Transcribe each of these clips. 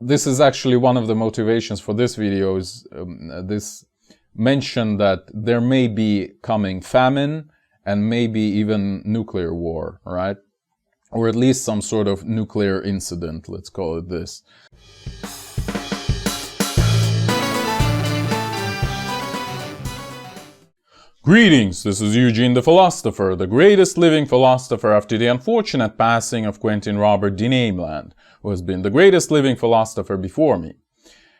this is actually one of the motivations for this video, is this mention that there may be coming famine and maybe even nuclear war, right? Or at least some sort of nuclear incident, let's call it this. Greetings, this is Eugene the Philosopher, the greatest living philosopher after the unfortunate passing of Quentin Robert de Nameland, who has been the greatest living philosopher before me.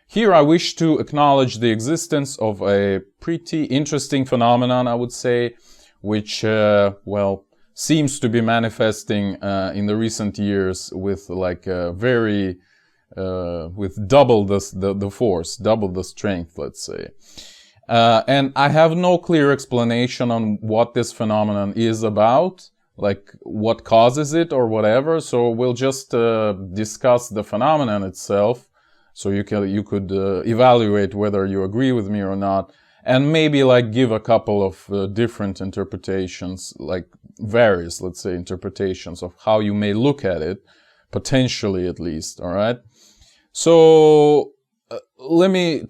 Here I wish to acknowledge the existence of a pretty interesting phenomenon, I would say, which, well, seems to be manifesting in the recent years with like very, with double the force, double the strength, let's say. And I have no clear explanation on what this phenomenon is about, like what causes it or whatever. So we'll just discuss the phenomenon itself, so you could evaluate whether you agree with me or not, and maybe like give a couple of different interpretations, like various, let's say, interpretations of how you may look at it, potentially at least. All right. So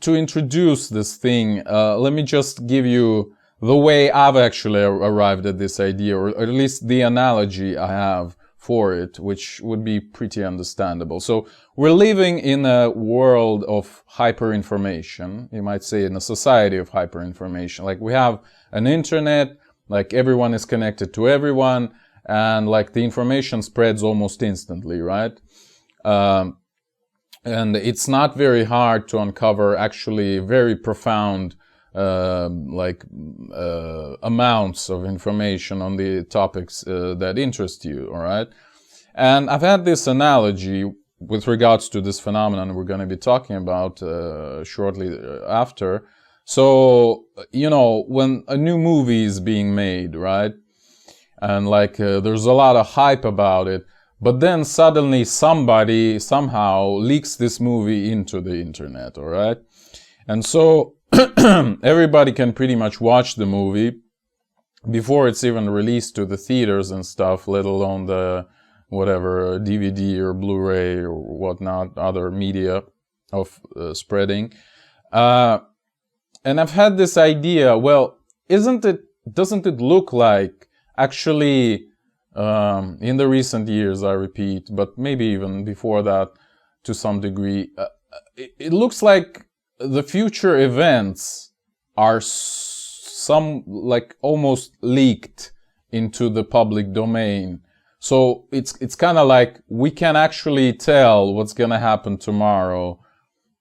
to introduce this thing, let me just give you the way I've actually arrived at this idea, or at least the analogy I have for it, which would be pretty understandable. So we're living in a world of hyperinformation, you might say, in a society of hyperinformation. Like we have an internet, like everyone is connected to everyone, and like the information spreads almost instantly, right? And it's not very hard to uncover actually very profound amounts of information on the topics that interest you, all right? And I've had this analogy with regards to this phenomenon we're going to be talking about shortly after. So, you know, when a new movie is being made, right? And like there's a lot of hype about it. But then suddenly somebody somehow leaks this movie into the internet, all right? And so everybody can pretty much watch the movie before it's even released to the theaters and stuff, let alone the whatever DVD or Blu-ray or whatnot, other media of spreading. And I've had this idea, well, doesn't it look like actually in the recent years, I repeat, but maybe even before that to some degree, it looks like the future events are like almost leaked into the public domain. So it's kind of like we can actually tell what's going to happen tomorrow.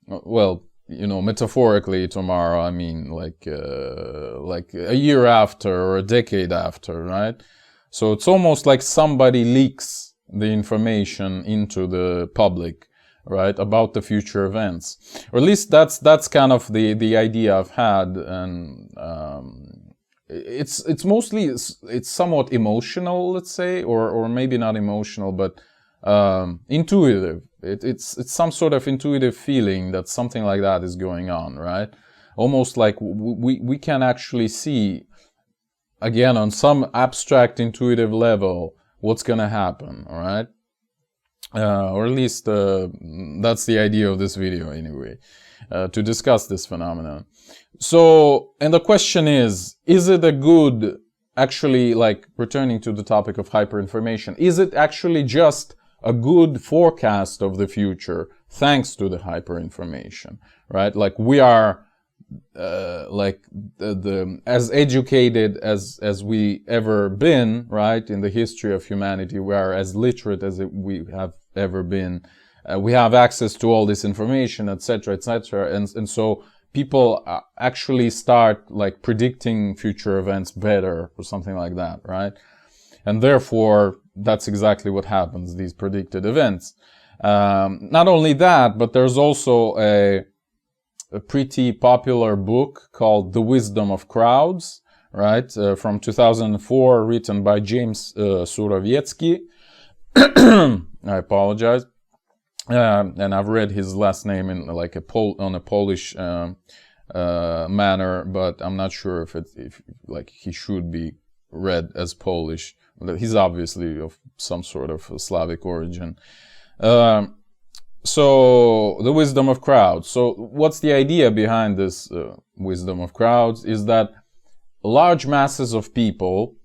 Well, you know, metaphorically tomorrow, I mean like a year after or a decade after, right? So it's almost like somebody leaks the information into the public, right, about the future events. Or at least that's kind of the idea I've had, and it's mostly it's somewhat emotional, let's say, or maybe not emotional, but intuitive. It's some sort of intuitive feeling that something like that is going on, right? Almost like we can actually see, again, on some abstract intuitive level, what's going to happen, all right? Or at least that's the idea of this video anyway, to discuss this phenomenon. So, and the question is it a good, actually, like returning to the topic of hyperinformation, is it actually just a good forecast of the future thanks to the hyperinformation, right? Like we are like as educated as we ever been, right, in the history of humanity. We are as literate as we have ever been. We have access to all this information, etc., etc., and so people actually start like predicting future events better or something like that, right? And therefore that's exactly what happens, these predicted events. Not only that, but there's also a pretty popular book called The Wisdom of Crowds, right, from 2004, written by James Surowiecki. I apologize. And I've read his last name in like on a Polish manner, but I'm not sure if like he should be read as Polish. He's obviously of some sort of Slavic origin. So the wisdom of crowds. So what's the idea behind this wisdom of crowds is that large masses of people,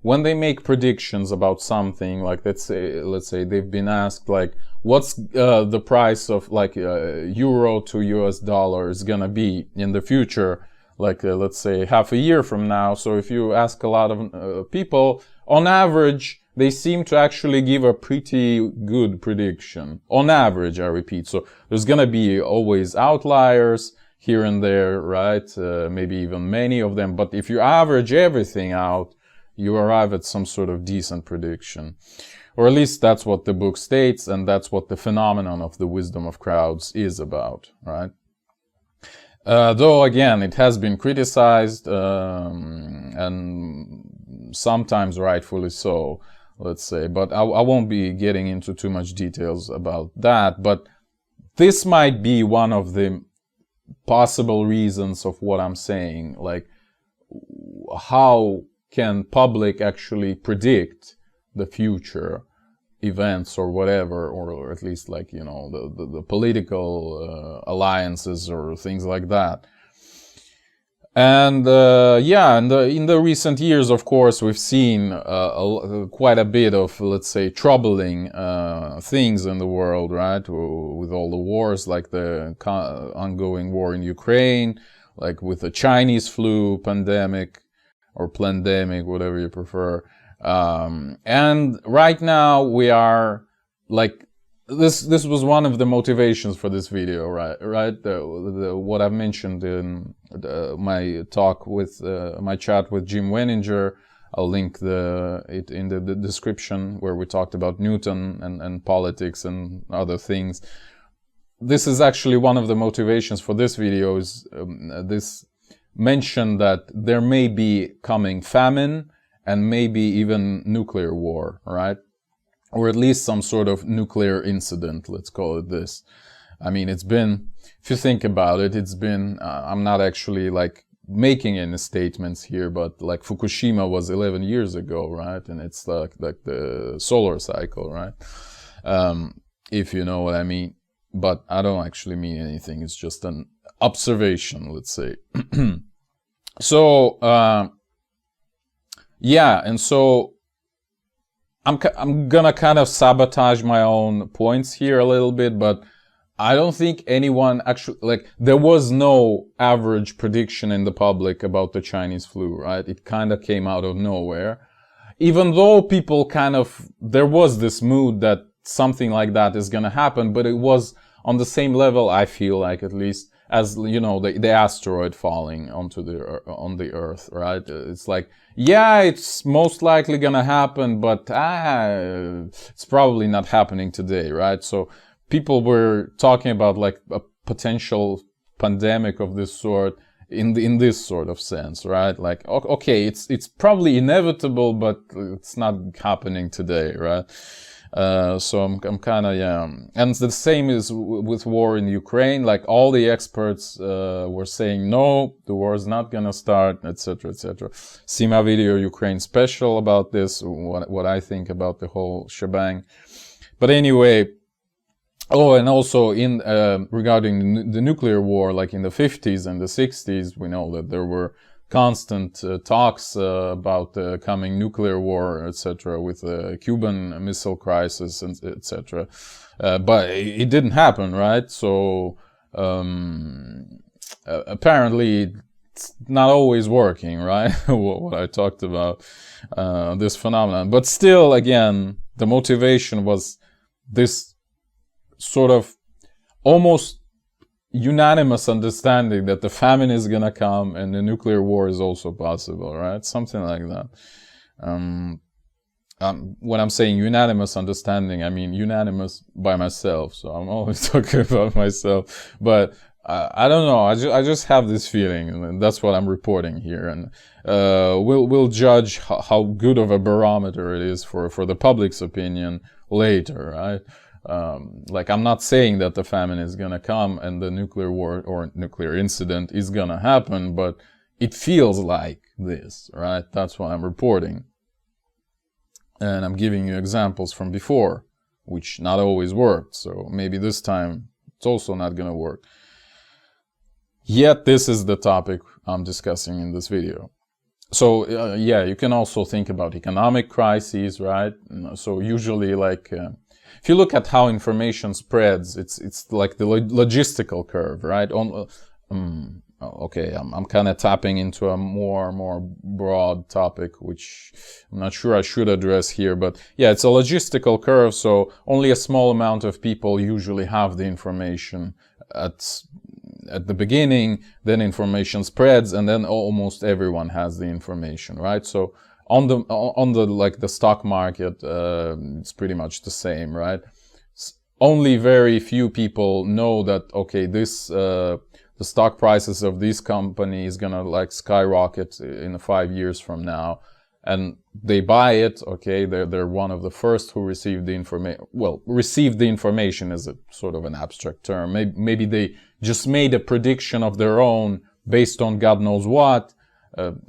when they make predictions about something, like let's say they've been asked like, what's the price of like euro to US dollar is gonna be in the future, like let's say half a year from now. So if you ask a lot of people, on average, they seem to actually give a pretty good prediction. On average, I repeat. So there's gonna be always outliers here and there, right? Maybe even many of them. But if you average everything out, you arrive at some sort of decent prediction. Or at least that's what the book states, and that's what the phenomenon of the wisdom of crowds is about, right? Though, again, it has been criticized, and sometimes rightfully so, let's say. But I won't be getting into too much details about that. But this might be one of the possible reasons of what I'm saying. Like, how can public actually predict the future events or whatever, or at least like, you know, the political alliances or things like that. And yeah, and in the recent years, of course, we've seen quite a bit of, let's say, troubling things in the world, right? With all the wars, like the ongoing war in Ukraine, like with the Chinese flu pandemic, or plandemic, whatever you prefer. And right now we are like, this was one of the motivations for this video, right? What I've mentioned in my talk with, my chat with Jim Wenninger. I'll link it in the description, where we talked about Newton and politics and other things. This is actually one of the motivations for this video, is this mention that there may be coming famine and maybe even nuclear war, right? Or at least some sort of nuclear incident, let's call it this. I mean, it's been, if you think about it, it's been, I'm not actually like making any statements here, but like Fukushima was 11 years ago, right? And it's like the solar cycle, right? If you know what I mean. But I don't actually mean anything. It's just an observation, let's say. So, yeah, and so I'm gonna kind of sabotage my own points here a little bit, but I don't think anyone actually, like, there was no average prediction in the public about the Chinese flu, right? It kind of came out of nowhere. Even though people kind of, there was this mood that something like that is gonna happen, but it was on the same level, I feel like, at least, as, you know, the asteroid falling on the Earth, right? It's like, yeah, it's most likely gonna happen, but it's probably not happening today, right? So people were talking about like a potential pandemic of this sort in this sort of sense, right? Like, okay, it's probably inevitable, but it's not happening today, right? So I'm kind of, yeah. And the same is with war in Ukraine. Like, all the experts were saying, no, the war is not gonna start, etc., etc. See my video, Ukraine special, about this, what I think about the whole shebang. But anyway, oh, and also in regarding the nuclear war, like in the 50s and the 60s, we know that there were constant talks about the coming nuclear war, etc., with the Cuban Missile Crisis, etc. But it didn't happen, right? So apparently it's not always working, right? What I talked about, this phenomenon. But still, again, the motivation was this sort of almost unanimous understanding that the famine is gonna come and the nuclear war is also possible, right? Something like that. When I'm saying unanimous understanding, I mean unanimous by myself. So I'm always talking about myself. But I don't know. I just have this feeling, and that's what I'm reporting here. And we'll judge how good of a barometer it is for the public's opinion later, right? Like, I'm not saying that the famine is gonna come and the nuclear war or nuclear incident is gonna happen, but it feels like this, right? That's what I'm reporting. And I'm giving you examples from before. which not always worked. So maybe this time it's also not going to work. Yet this is the topic I'm discussing in this video. So yeah, you can also think about economic crises, right? So usually, like if you look at how information spreads, it's like the logistical curve, right? Okay, I'm kind of tapping into a more broad topic, which I'm not sure I should address here, but yeah, it's a logistical curve. So only a small amount of people usually have the information at the beginning, then information spreads, and then almost everyone has the information, right? So on the like the stock market, it's pretty much the same, right? Only very few people know that, okay, this the stock prices of this company is gonna like skyrocket in 5 years from now, and they buy it. Okay, they're one of the first who received the information. Well, received the information is a sort of an abstract term. Maybe they just made a prediction of their own based on God knows what.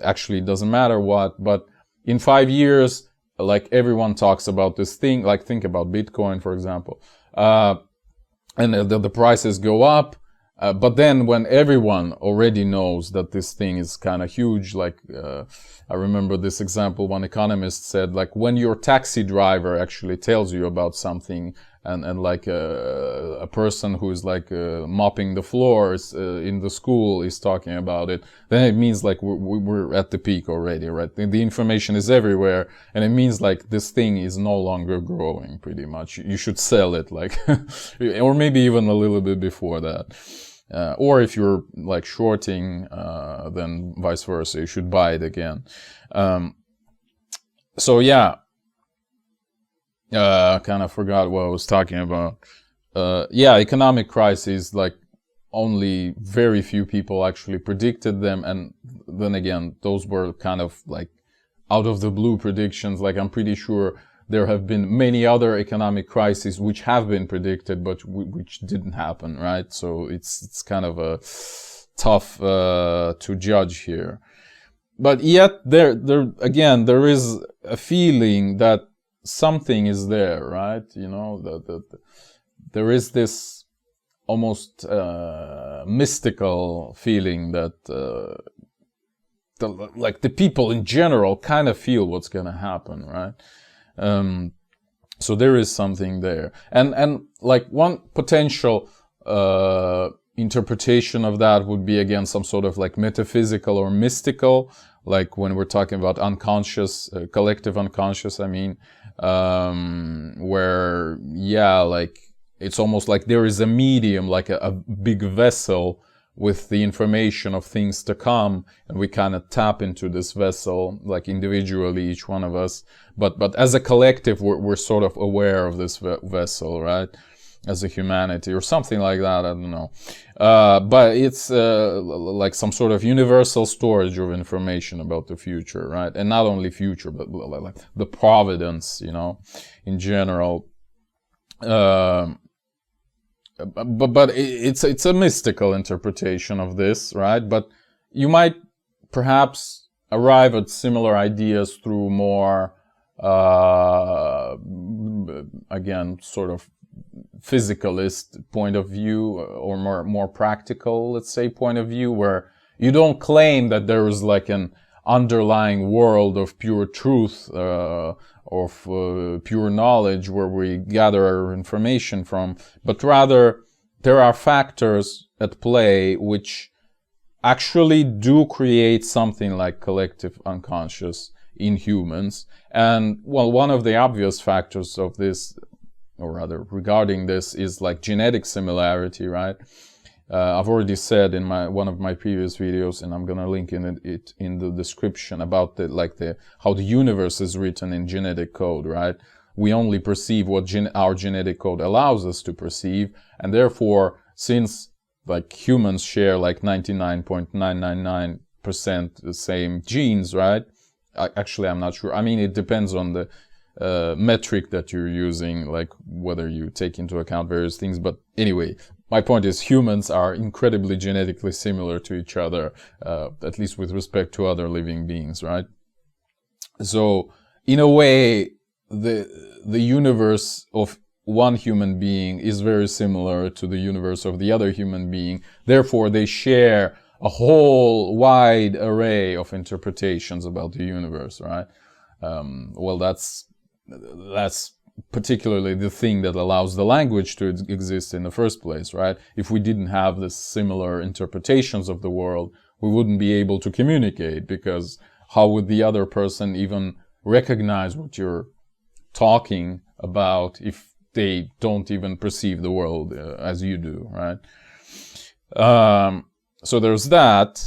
Actually, it doesn't matter what. But in 5 years, like everyone talks about this thing. Like think about Bitcoin, for example, and the prices go up. But then when everyone already knows that this thing is kind of huge, like I remember this example, one economist said, like when your taxi driver actually tells you about something, and like a person who is like mopping the floors in the school is talking about it, then it means like we're at the peak already, right? The information is everywhere, and it means like this thing is no longer growing, pretty much. You should sell it, like, or maybe even a little bit before that. Or if you're like shorting, then vice versa, you should buy it again. So yeah, kind of forgot what I was talking about. Yeah, economic crises, like only very few people actually predicted them. And then again, those were kind of like out of the blue predictions. Like I'm pretty sure there have been many other economic crises which have been predicted, but which didn't happen, right? So it's kind of a tough to judge here. But yet there there is a feeling that something is there, right? You know, that there is this almost mystical feeling that like the people in general kind of feel what's going to happen, right? So there is something there, and like one potential interpretation of that would be again some sort of like metaphysical or mystical, like when we're talking about unconscious, collective unconscious. I mean, where yeah, like it's almost like there is a medium, like a big vessel with the information of things to come, and we kind of tap into this vessel, like individually, each one of us. But as a collective, we're sort of aware of this vessel, right? As a humanity or something like that, I don't know. But it's like some sort of universal storage of information about the future, right? And not only future, but like the providence, you know, in general. But it's a mystical interpretation of this, right? But you might perhaps arrive at similar ideas through more, again, sort of physicalist point of view, or more practical, let's say, point of view, where you don't claim that there is like an underlying world of pure truth, of pure knowledge where we gather our information from, but rather there are factors at play which actually do create something like collective unconscious in humans. And well, one of the obvious factors of this, or rather regarding this, is like genetic similarity, right? I've already said in one of my previous videos, and I'm gonna link it in the description, about how the universe is written in genetic code, right? We only perceive what our genetic code allows us to perceive, and therefore, since like humans share like 99.999% the same genes, right? Actually, I'm not sure. I mean, it depends on the metric that you're using, like whether you take into account various things. But anyway, my point is humans are incredibly genetically similar to each other, at least with respect to other living beings, right? So in a way, the universe of one human being is very similar to the universe of the other human being. Therefore, they share a whole wide array of interpretations about the universe, right? Well, that's particularly the thing that allows the language to exist in the first place, right? If we didn't have this similar interpretations of the world, we wouldn't be able to communicate, because how would the other person even recognize what you're talking about if they don't even perceive the world as you do, right? So there's that.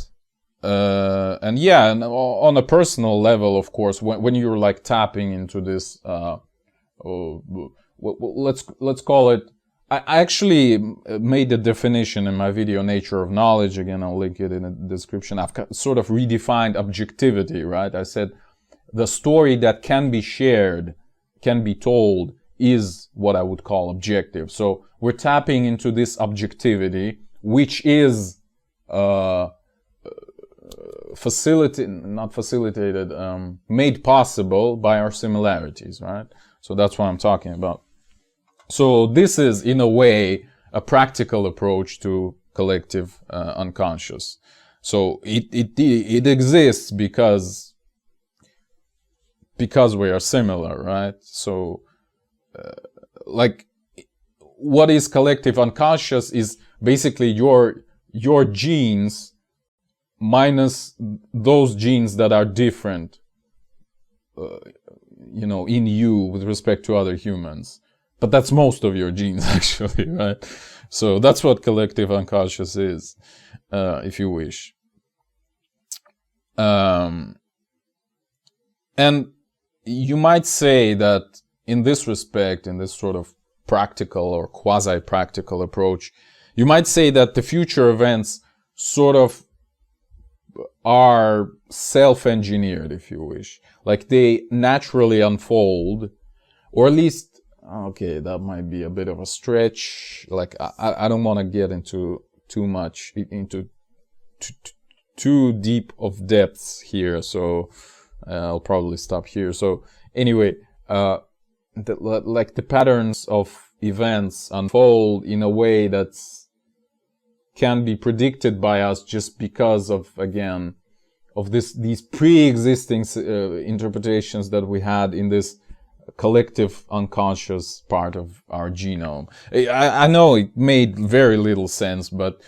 And yeah, and on a personal level, of course, when you're like tapping into this, let's call it, I actually made a definition in my video, Nature of Knowledge. Again, I'll link it in the description. I've sort of redefined objectivity, right? I said the story that can be shared, can be told, is what I would call objective. So we're tapping into this objectivity, which is made possible by our similarities, right? So that's what I'm talking about. So this is, in a way, a practical approach to collective unconscious. So it exists because we are similar, right? So like, what is collective unconscious is basically your genes minus those genes that are different, in you with respect to other humans. But that's most of your genes, actually, right? So that's what collective unconscious is, if you wish. And you might say that in this respect, in this sort of practical or quasi-practical approach, you might say that the future events sort of are self-engineered, if you wish. Like, they naturally unfold, or at least, okay, that might be a bit of a stretch. Like, I don't want to get into too much, into too deep of depths here, so I'll probably stop here. So anyway, the patterns of events unfold in a way that's can be predicted by us just because of, again, of these pre-existing interpretations that we had in this collective unconscious part of our genome. I know it made very little sense, but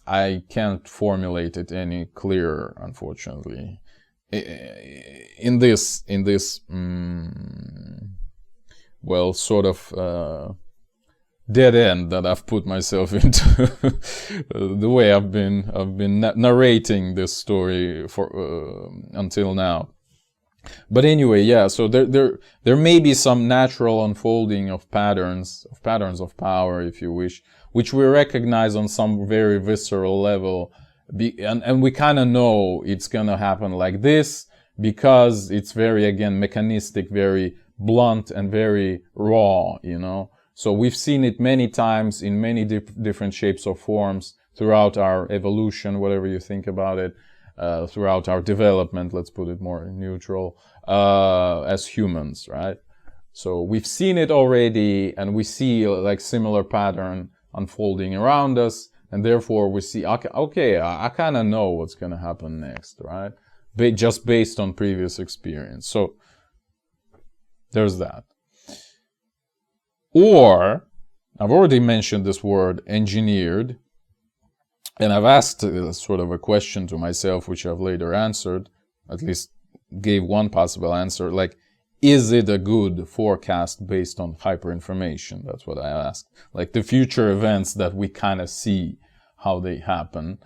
I can't formulate it any clearer, unfortunately. In this well, sort of dead end that I've put myself into, the way I've been narrating this story for until now. But anyway, yeah. So there may be some natural unfolding of patterns of power, if you wish, which we recognize on some very visceral level, and we kind of know it's gonna happen like this because it's very, again, mechanistic, very blunt, and very raw, So we've seen it many times in many different shapes or forms throughout our evolution, whatever you think about it, throughout our development, let's put it more neutral, as humans, right? So we've seen it already, and we see like similar pattern unfolding around us, and therefore we see, okay, I kind of know what's going to happen next, right? Just based on previous experience. So there's that. Or, I've already mentioned this word, engineered, and I've asked sort of a question to myself, which I've later answered, at least gave one possible answer, like, is it a good forecast based on hyperinformation? That's what I asked. Like, the future events that we kind of see, how they happen.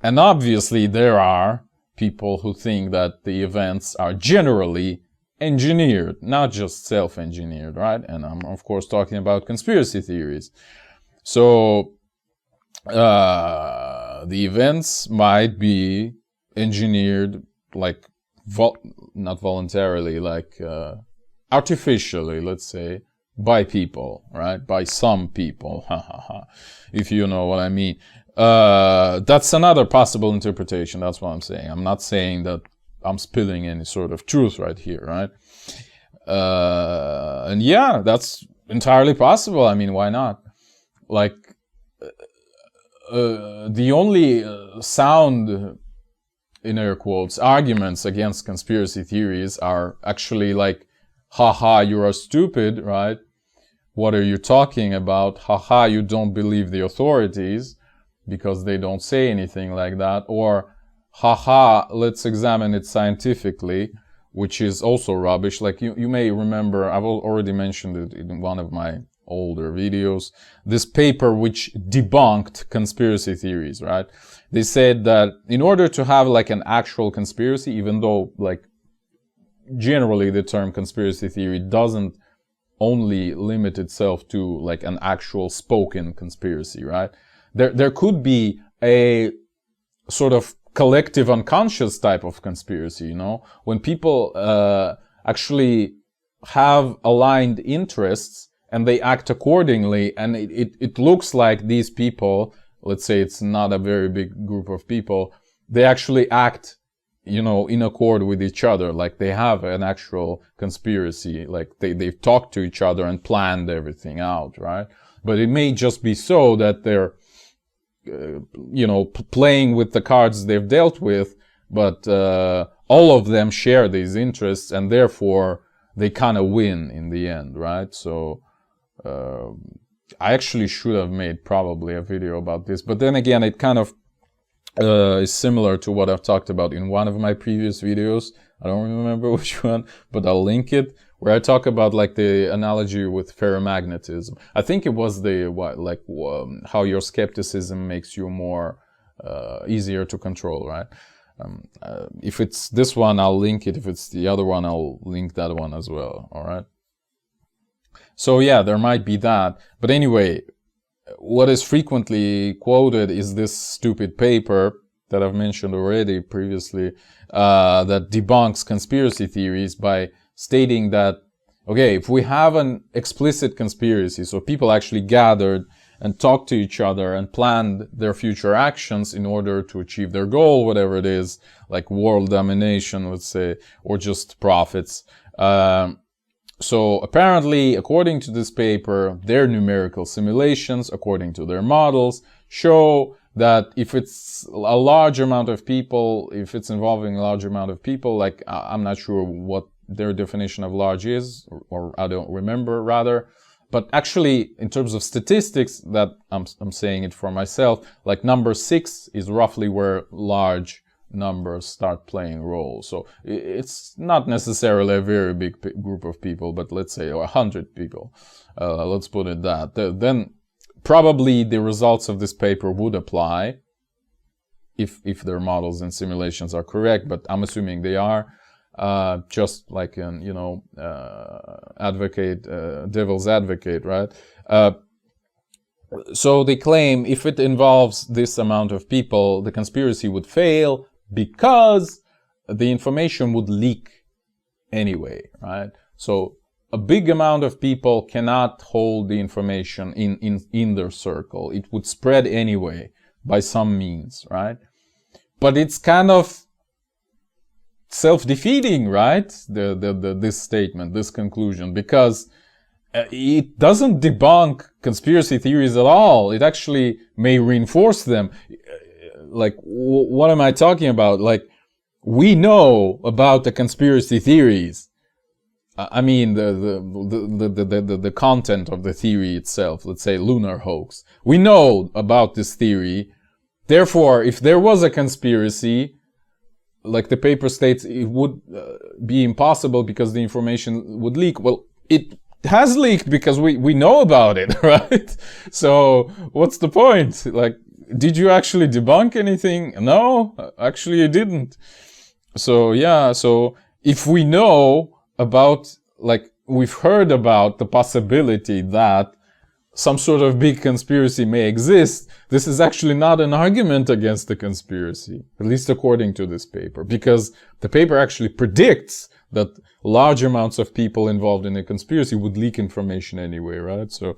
And obviously there are people who think that the events are generally engineered, not just self-engineered, right? And I'm, of course, talking about conspiracy theories. So the events might be engineered, like, not voluntarily, like artificially, let's say, by people, right? By some people, if you know what I mean. That's another possible interpretation. That's what I'm saying. I'm not saying that I'm spilling any sort of truth right here, right? And yeah, that's entirely possible. I mean, why not? Like, the only sound, in air quotes, arguments against conspiracy theories are actually like, haha, you are stupid, right? What are you talking about? Haha, you don't believe the authorities because they don't say anything like that. Or, haha, let's examine it scientifically, which is also rubbish. Like you may remember, I've already mentioned it in one of my older videos, this paper which debunked conspiracy theories, right? They said that in order to have like an actual conspiracy, even though like generally the term conspiracy theory doesn't only limit itself to like an actual spoken conspiracy, right? There could be a sort of collective unconscious type of conspiracy, you know, when people actually have aligned interests and they act accordingly, and it looks like these people, let's say it's not a very big group of people, they actually act, you know, in accord with each other, like they have an actual conspiracy, like they've talked to each other and planned everything out, right? But it may just be so that they're you know, playing with the cards they've dealt with, but all of them share these interests, and therefore they kind of win in the end, right? So I actually should have made probably a video about this, but then again, it kind of is similar to what I've talked about in one of my previous videos. I don't remember which one, but I'll link it, where I talk about like the analogy with ferromagnetism. I think it was the how your skepticism makes you more easier to control, right? If it's this one, I'll link it. If it's the other one, I'll link that one as well. All right. So yeah, there might be that. But anyway, what is frequently quoted is this stupid paper that I've mentioned already previously, that debunks conspiracy theories by stating that, okay, if we have an explicit conspiracy, so people actually gathered and talked to each other and planned their future actions in order to achieve their goal, whatever it is, like world domination, let's say, or just profits. So apparently, according to this paper, their numerical simulations, according to their models, show that if it's a large amount of people, if it's involving a large amount of people, like I'm not sure what their definition of large is, or I don't remember rather, but actually in terms of statistics, that I'm saying it for myself, like number 6 is roughly where large numbers start playing roles. So it's not necessarily a very big group of people, but let's say 100 people. Let's put it that. Then probably the results of this paper would apply if their models and simulations are correct, but I'm assuming they are. Just like an, you know, devil's advocate, right? So they claim if it involves this amount of people, the conspiracy would fail because the information would leak anyway, right? So a big amount of people cannot hold the information in their circle. It would spread anyway by some means, right? But it's kind of self-defeating, right? This statement, this conclusion, because it doesn't debunk conspiracy theories at all. It actually may reinforce them. Like, what am I talking about? Like, we know about the conspiracy theories. I mean, the content of the theory itself, let's say lunar hoax. We know about this theory. Therefore, if there was a conspiracy, like the paper states, it would be impossible because the information would leak. Well, it has leaked because we know about it, right? So what's the point? Like, did you actually debunk anything? No, actually you didn't. So yeah, so if we know about, like, we've heard about the possibility that some sort of big conspiracy may exist, this is actually not an argument against the conspiracy, at least according to this paper, because the paper actually predicts that large amounts of people involved in a conspiracy would leak information anyway, right? So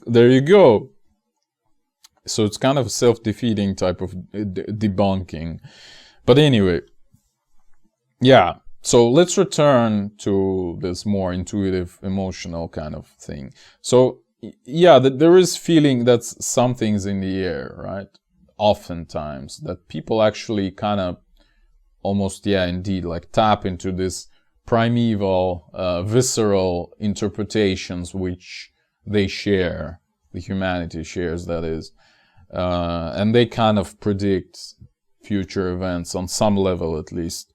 there you go. So it's kind of a self-defeating type of debunking. But anyway, yeah. So let's return to this more intuitive, emotional kind of thing. So yeah, there is feeling that something's in the air, right? Oftentimes, that people actually kind of almost, yeah, indeed, like tap into this primeval, visceral interpretations which they share, the humanity shares, that is. And they kind of predict future events on some level, at least.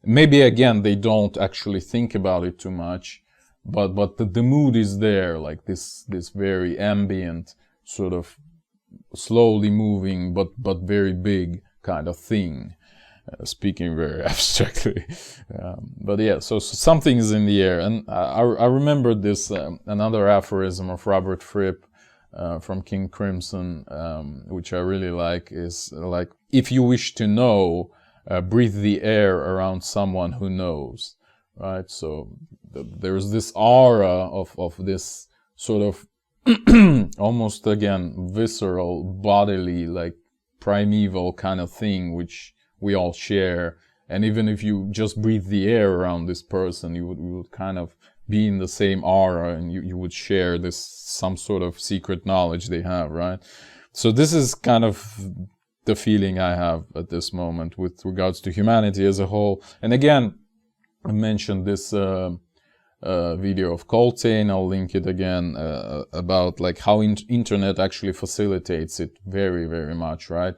Maybe, again, they don't actually think about it too much, but the mood is there, like this very ambient, sort of slowly moving, but very big kind of thing. Speaking very abstractly. But yeah, so something is in the air. And I remember this, another aphorism of Robert Fripp from King Crimson, which I really like, is like, if you wish to know, breathe the air around someone who knows, right? So there's this aura of this sort of almost, again, visceral, bodily, like primeval kind of thing, which we all share. And even if you just breathe the air around this person, you would kind of be in the same aura, and you would share this, some sort of secret knowledge they have, right? So this is kind of the feeling I have at this moment with regards to humanity as a whole. And again, I mentioned this video of Coltrane, I'll link it again, about like how internet actually facilitates it very, very much, right?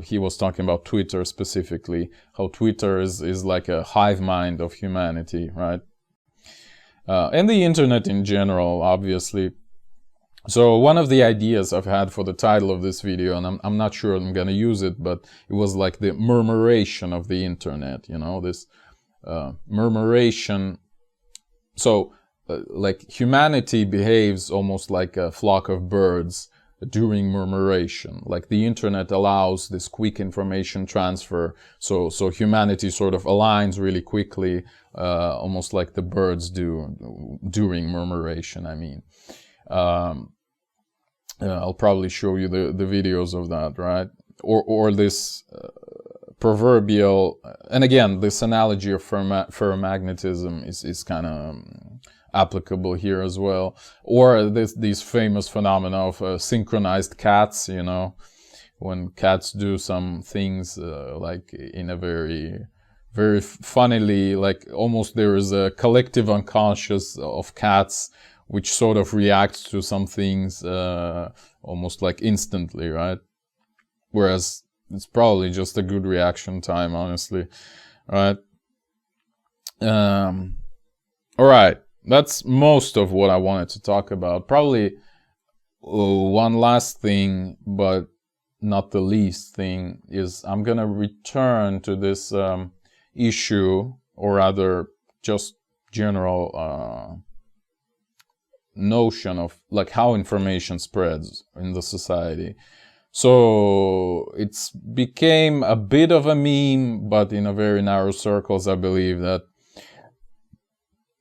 He was talking about Twitter specifically, how Twitter is like a hive mind of humanity, right? And the internet in general, obviously. So one of the ideas I've had for the title of this video, and I'm not sure I'm gonna use it, but it was like the murmuration of the internet, you know, this murmuration. So like humanity behaves almost like a flock of birds during murmuration. Like the internet allows this quick information transfer, so humanity sort of aligns really quickly, almost like the birds do during murmuration, I mean. I'll probably show you the videos of that, right? Or this proverbial, and again, this analogy of ferromagnetism is kind of applicable here as well. Or these famous phenomena of synchronized cats, you know, when cats do some things like in a very, very funnily, like almost there is a collective unconscious of cats which sort of reacts to some things almost like instantly, right? Whereas it's probably just a good reaction time, honestly, right? All right. That's most of what I wanted to talk about. Probably one last thing, but not the least thing, is I'm gonna return to this issue, or rather just general notion of like how information spreads in the society. So it's became a bit of a meme, but in a very narrow circles, I believe that,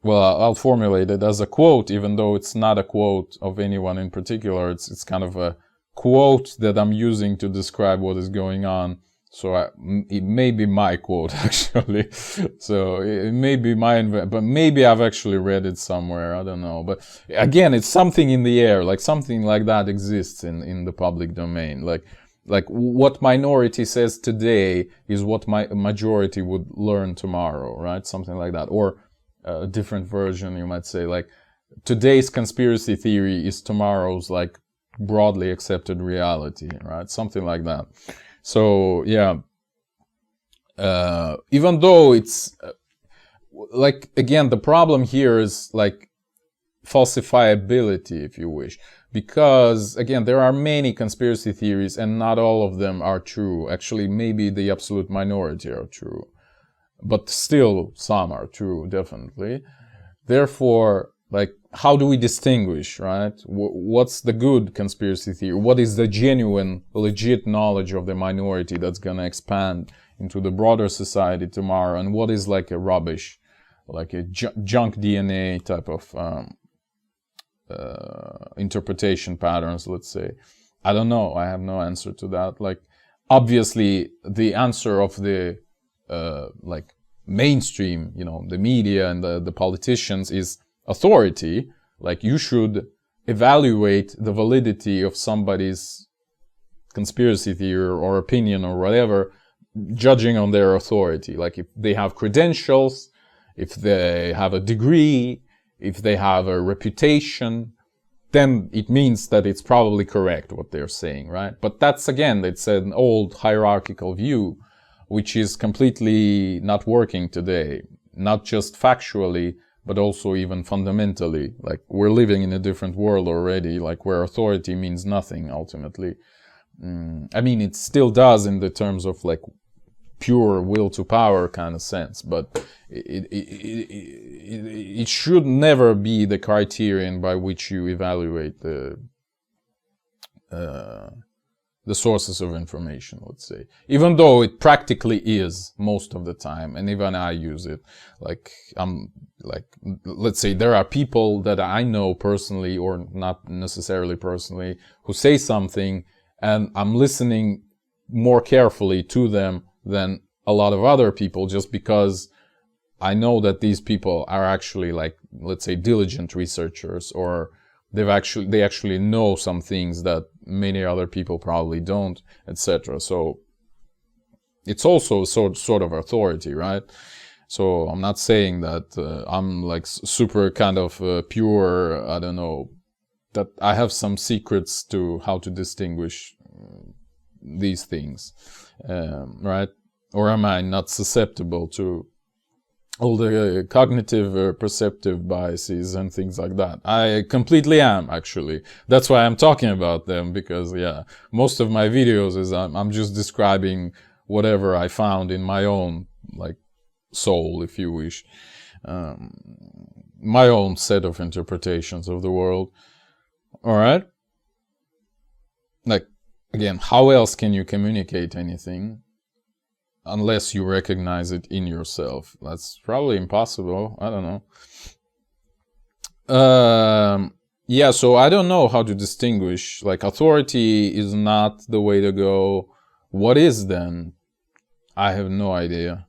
well, I'll formulate it as a quote, even though it's not a quote of anyone in particular. It's kind of a quote that I'm using to describe what is going on. So it may be my quote, actually. So it may be but maybe I've actually read it somewhere. I don't know. But again, it's something in the air, like something like that exists in the public domain. Like what minority says today is what my majority would learn tomorrow, right? Something like that. Or a different version, you might say, like today's conspiracy theory is tomorrow's like broadly accepted reality, right? Something like that. So yeah, even though it's like, again, the problem here is like falsifiability, if you wish, because again, there are many conspiracy theories and not all of them are true. Actually, maybe the absolute minority are true, but still some are true, definitely. Therefore, like, how do we distinguish, right? What's the good conspiracy theory? What is the genuine, legit knowledge of the minority that's gonna expand into the broader society tomorrow? And what is like a rubbish, like a junk DNA type of interpretation patterns, let's say? I don't know. I have no answer to that. Like, obviously, the answer of the like mainstream, the media and the politicians is authority. Like, you should evaluate the validity of somebody's conspiracy theory or opinion or whatever, judging on their authority. Like, if they have credentials, if they have a degree, if they have a reputation, then it means that it's probably correct what they're saying, right? But that's, again, it's an old hierarchical view, which is completely not working today, not just factually, but also even fundamentally. Like, we're living in a different world already, like, where authority means nothing ultimately. I mean, it still does in the terms of like pure will to power kind of sense, but it should never be the criterion by which you evaluate the sources of information, let's say, even though it practically is most of the time, and even I use it. Like, let's say there are people that I know personally, or not necessarily personally, who say something, and I'm listening more carefully to them than a lot of other people, just because I know that these people are actually, like, let's say, diligent researchers, or they actually know some things that many other people probably don't, etc. So it's also sort of authority, right? So I'm not saying that I'm like super kind of pure, I don't know, that I have some secrets to how to distinguish these things, right? Or am I not susceptible to all the cognitive perceptive biases and things like that? I completely am, actually. That's why I'm talking about them, because, yeah, most of my videos is I'm just describing whatever I found in my own, like, soul, if you wish. My own set of interpretations of the world. Alright? Like, again, how else can you communicate anything unless you recognize it in yourself? That's probably impossible. I don't know. Yeah, so I don't know how to distinguish. Like, authority is not the way to go. What is then? I have no idea.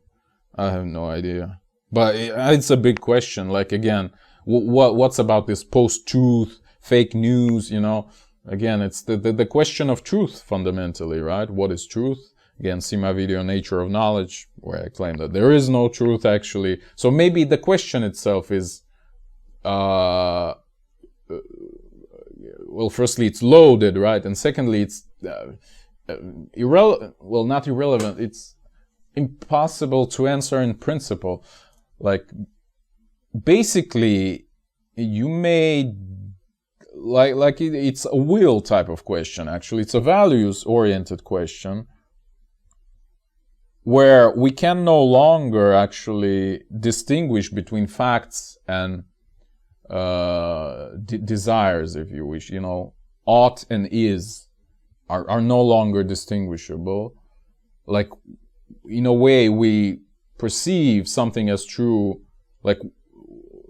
But it's a big question. Like, again, what's about this post-truth, fake news, Again, it's the question of truth, fundamentally, right? What is truth? Again, see my video, Nature of Knowledge, where I claim that there is no truth, actually. So maybe the question itself is, well, firstly, it's loaded, right? And secondly, it's irrelevant. Well, not irrelevant. It's impossible to answer in principle. Like, basically, you may... it's a will type of question, actually. It's a values-oriented question, where we can no longer actually distinguish between facts and desires, if you wish. Ought and is are no longer distinguishable. Like, in a way, we perceive something as true, like,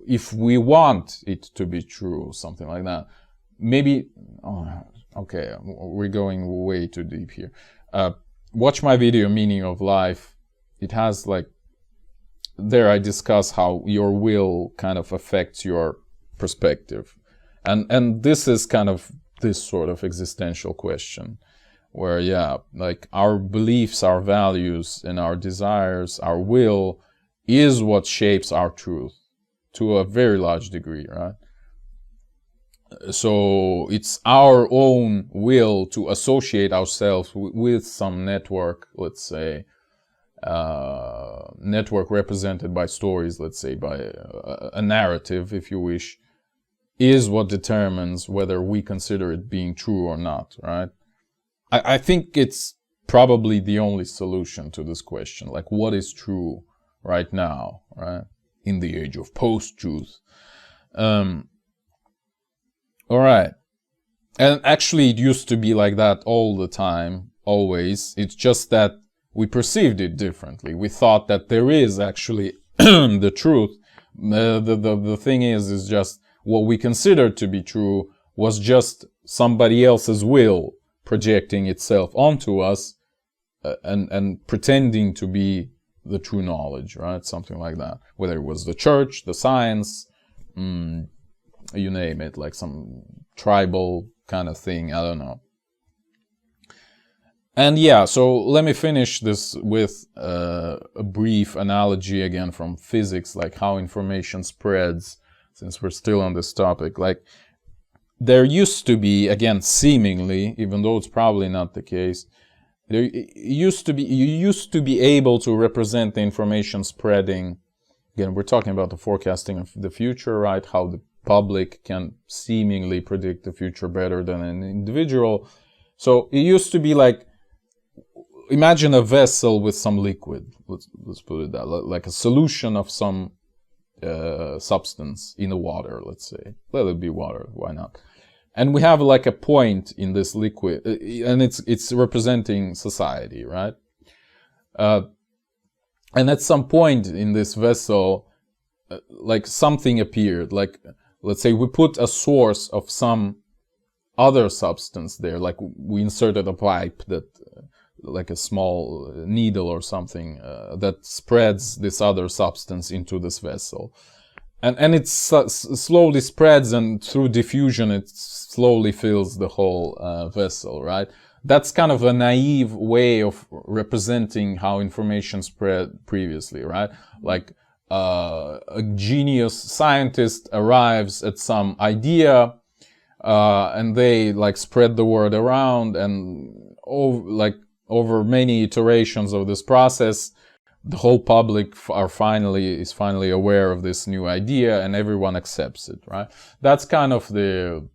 if we want it to be true, something like that. Maybe, okay, we're going way too deep here. Watch my video, Meaning of Life. It has, like, there I discuss how your will kind of affects your perspective. And this is kind of this sort of existential question, where, yeah, like, our beliefs, our values, and our desires, our will, is what shapes our truth to a very large degree, right? So it's our own will to associate ourselves with some network, let's say, network represented by stories, let's say, by a narrative, if you wish, is what determines whether we consider it being true or not, right? I think it's probably the only solution to this question. Like, what is true right now, right? In the age of post-truth. Alright. And actually, it used to be like that all the time, always. It's just that we perceived it differently. We thought that there is actually the truth. The thing is just what we considered to be true was just somebody else's will projecting itself onto us and pretending to be the true knowledge, right? Something like that. Whether it was the church, the science, you name it, like some tribal kind of thing, I don't know. And yeah, so let me finish this with a brief analogy again from physics, like how information spreads, since we're still on this topic. Like, there used to be, again, seemingly, even though it's probably not the case, you used to be able to represent the information spreading. Again, we're talking about the forecasting of the future, right? How the public can seemingly predict the future better than an individual. So it used to be like, imagine a vessel with some liquid. Let's put it that, like a solution of some substance in the water. Let's say, let it be water. Why not? And we have like a point in this liquid, and it's representing society, right? And at some point in this vessel, like something appeared. Like, let's say we put a source of some other substance there, like we inserted a pipe that, like a small needle or something, that spreads this other substance into this vessel. And it slowly spreads, and through diffusion it slowly fills the whole vessel, right? That's kind of a naive way of representing how information spread previously, right? Like a genius scientist arrives at some idea, and they like spread the word around, and over many iterations of this process, the whole public is finally aware of this new idea, and everyone accepts it, right? That's kind of the,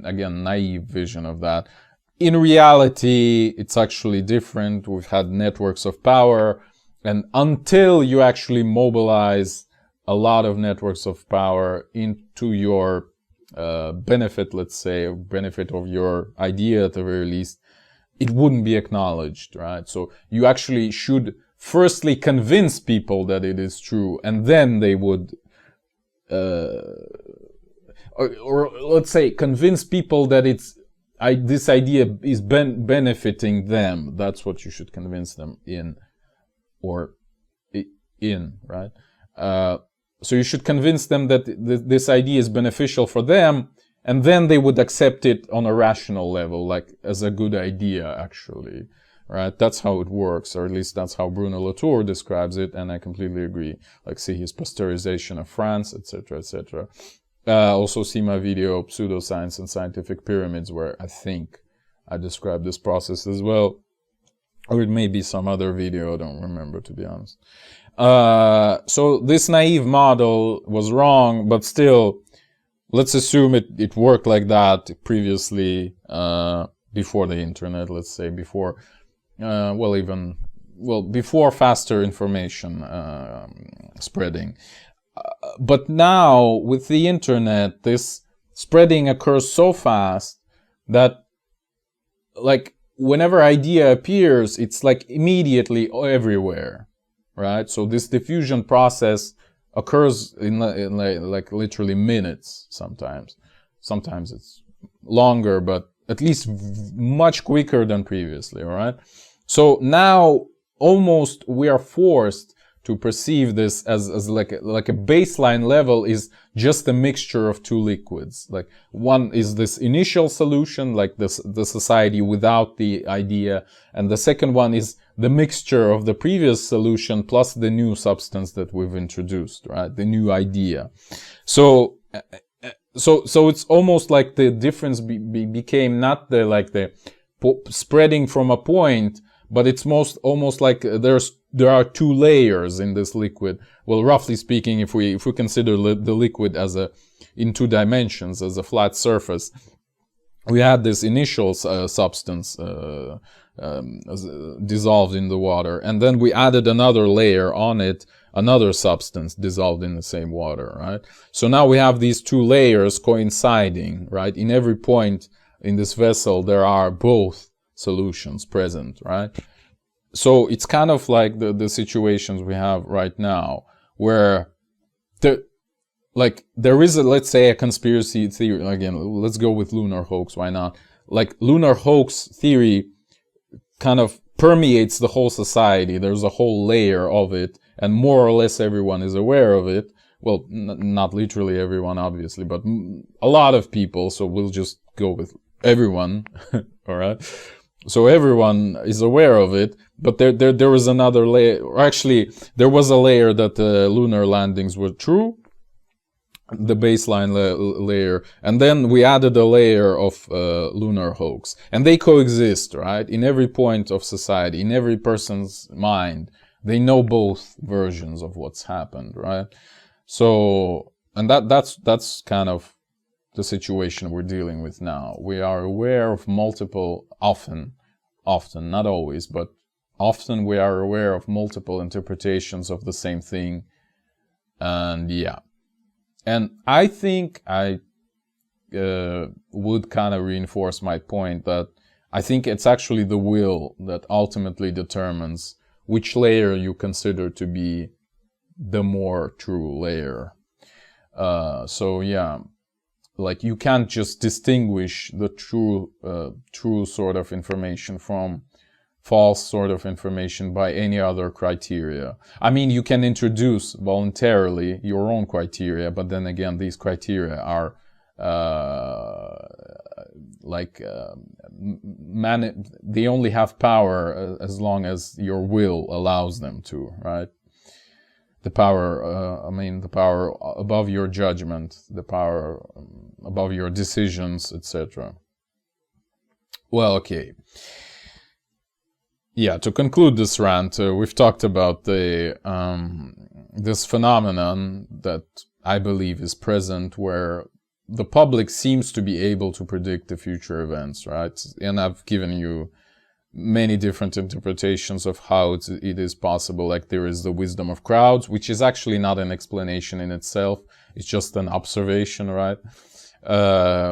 again, naive vision of that. In reality, it's actually different. We've had networks of power, and until you actually mobilize a lot of networks of power into your benefit, let's say, or benefit of your idea at the very least, it wouldn't be acknowledged, right? So you actually should firstly convince people that it is true, and then they would, or let's say, convince people that this idea is benefiting them. That's what you should convince them in, right? So you should convince them that this idea is beneficial for them, and then they would accept it on a rational level, like as a good idea, actually. Right? That's how it works, or at least that's how Bruno Latour describes it, and I completely agree. Like, see his pasteurization of France, etc., etc. Also see my video, Pseudoscience and Scientific Pyramids, where I think I describe this process as well. Or it may be some other video, I don't remember, to be honest. So this naive model was wrong, but still, let's assume it worked like that previously, before the internet, let's say, before before faster information spreading. But now, with the internet, this spreading occurs so fast that, like, whenever idea appears, it's like immediately everywhere, right? So this diffusion process occurs in like literally minutes sometimes. Sometimes it's longer, but at least much quicker than previously, all right? So now almost we are forced to perceive this as like a baseline level is just a mixture of two liquids. Like, one is this initial solution, like the society without the idea, and the second one is the mixture of the previous solution plus the new substance that we've introduced, right? The new idea. So it's almost like the difference became not the spreading from a point, but it's almost like there are two layers in this liquid. Well, roughly speaking, if we consider the liquid in two dimensions as a flat surface, we had this initial substance dissolved in the water, and then we added another layer on it, another substance dissolved in the same water, right? So now we have these two layers coinciding, right? In every point in this vessel, there are both solutions present, right? So it's kind of like the situations we have right now, where there is let's say a conspiracy theory. Again, let's go with lunar hoax. Why not? Like, lunar hoax theory kind of permeates the whole society. There's a whole layer of it, and more or less everyone is aware of it. Well, not literally everyone, obviously, but a lot of people, so we'll just go with everyone, all right? So everyone is aware of it, but there was another layer, or actually, there was a layer that the lunar landings were true, the baseline layer, and then we added a layer of lunar hoax, and they coexist, right? In every point of society, in every person's mind, they know both versions of what's happened, right? So, and that's kind of the situation we're dealing with now. We are aware of multiple, often, not always, but often we are aware of multiple interpretations of the same thing. And yeah. And I think I would kind of reinforce my point that I think it's actually the will that ultimately determines which layer you consider to be the more true layer. So yeah, like you can't just distinguish the true sort of information from false sort of information by any other criteria. I mean, you can introduce voluntarily your own criteria, but then again, these criteria are they only have power as long as your will allows them to, right? The power, the power above your judgment, the power above your decisions, etc. Well, okay. Yeah, to conclude this rant, we've talked about the this phenomenon that I believe is present where the public seems to be able to predict the future events, right? And I've given you many different interpretations of how it is possible. Like there is the wisdom of crowds, which is actually not an explanation in itself. It's just an observation, right?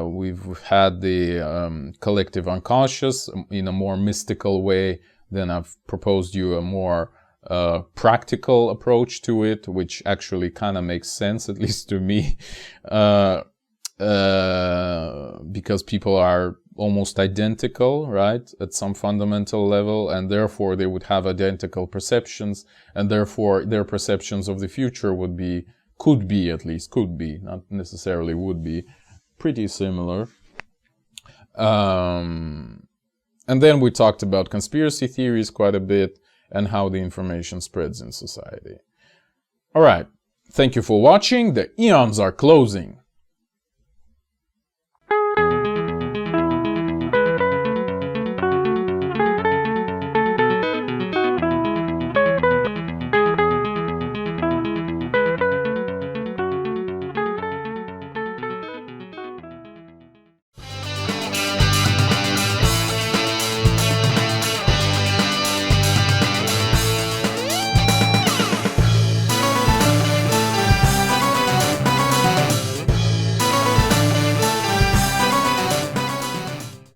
We've had the collective unconscious in a more mystical way. Then I've proposed you a more practical approach to it, which actually kind of makes sense, at least to me, because people are almost identical, right, at some fundamental level, and therefore they would have identical perceptions, and therefore their perceptions of the future could be, not necessarily would be, pretty similar. And then we talked about conspiracy theories quite a bit and how the information spreads in society. All right. Thank you for watching. The eons are closing.